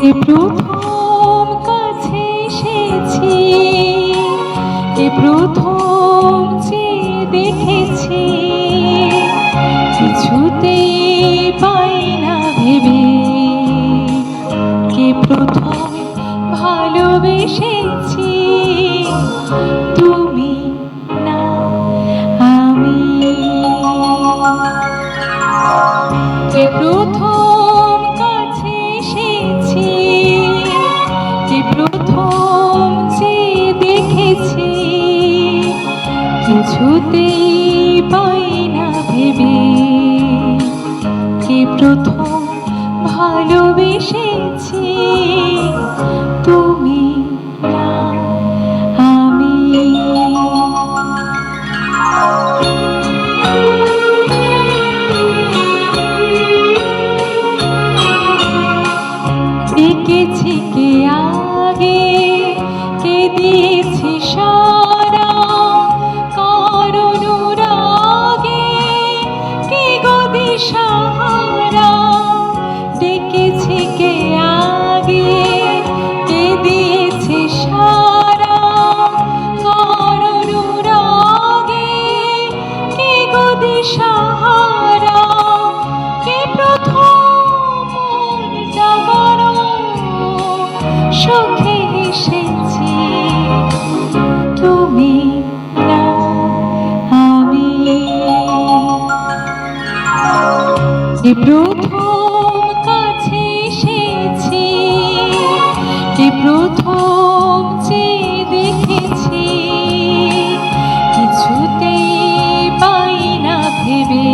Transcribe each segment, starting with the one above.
এ প্রথম কাছে এসেছি, এ প্রথম যে দেখেছি, কিছুতেই পাই না ভেবে কে প্রথম ভালোবেসেছি, তুমি না আমি। কে প্রথম কাছে এসেছি, কে প্রথম যে দেখেছি, কিছুতেই পাই না ভেবে কে প্রথম ভালোবেসেছি, তুমি না আমি। দেখেছি কে আগে, কে দিয়েছি সারা, কার অনুরাগে কে গো দিশাহারা। দেখেছি কে আগে, কে দিয়েছি সারা, কার অনুরাগে কে গো দিশাহারা। কে প্রথম জাগরণ সুখে এসেছি, তুমি না আমি। কে প্রথম কাছে এসেছি, কে প্রথম যে দেখেছি, কিছুতেই পাই না ভেবে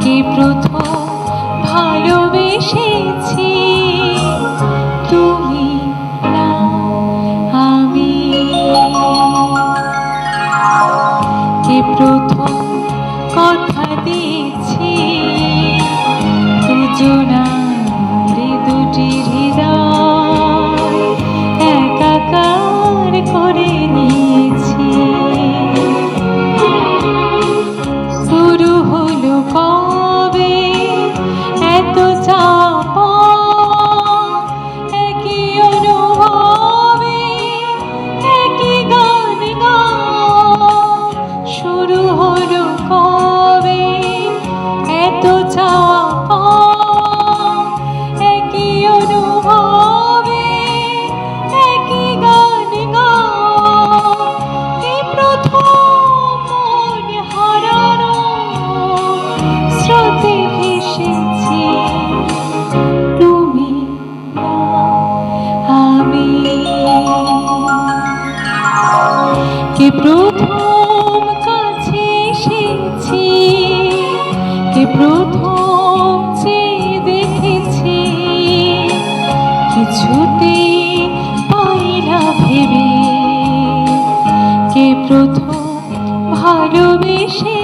কে প্রথম ভালোবেসেছি, তুমি না আমি। কে প্রথম কথা দিয়েছি, দুজনার দুটি হৃদয় একাকার করে নিয়েছি। শুরু হলো কবে এত চাপা, একই অনুভবে একই গান গাওয়া। শুরু হলো কবে এত চাপা, একই অনুভবে একই গান গাওয়া। এই প্রথম মন হারানো স্রোতে ভেসেছি, তুমি না আমি। কে প্রথম কাছে এসেছি, কে প্রথম যে দেখেছি, কিছুতেই পাই না ভেবে কে প্রথম ভালোবেসে